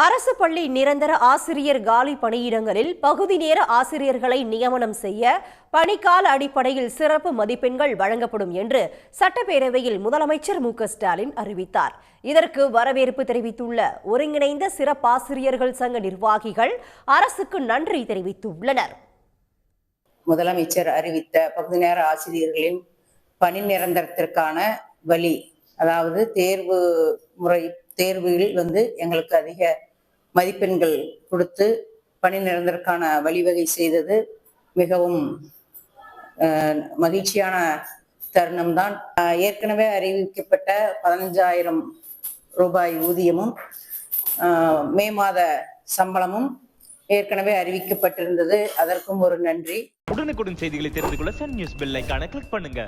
அரசு பள்ளி நிரந்தர ஆசிரியர் காலி பணியிடங்களில் பகுதி நேர ஆசிரியர்களை நியமனம் செய்ய பணிக்கால அடிப்படையில் சிறப்பு மதிப்பெண்கள் வழங்கப்படும் என்று சட்டப்பேரவையில் முதலமைச்சர் மு.க.ஸ்டாலின் அறிவித்தார். இதற்கு வரவேற்பு தெரிவித்துள்ள ஒருங்கிணைந்த சிறப்பாசிரியர்கள் சங்க நிர்வாகிகள் அரசுக்கு நன்றி தெரிவித்துள்ளனர். முதலமைச்சர் அறிவித்த பகுதி நேர ஆசிரியர்களின் பணி நிரந்தரத்திற்கான வழி, அதாவது தேர்வில் எங்களுக்கு அதிக மதிப்பெண்கள் கொடுத்து பணி நிரந்தரக்கான வழிவகை செய்தது மிகவும் மகிழ்ச்சியான தருணம்தான். ஏற்கனவே அறிவிக்கப்பட்ட 15,000 ரூபாய் ஊதியமும் மே மாத சம்பளமும் ஏற்கனவே அறிவிக்கப்பட்டிருந்தது. அதற்கும் ஒரு நன்றி. உடனுக்குடன் செய்திகளை தெரிந்து கொள்ள சன் நியூஸ் பெல் ஐகானை கிளிக் பண்ணுங்க.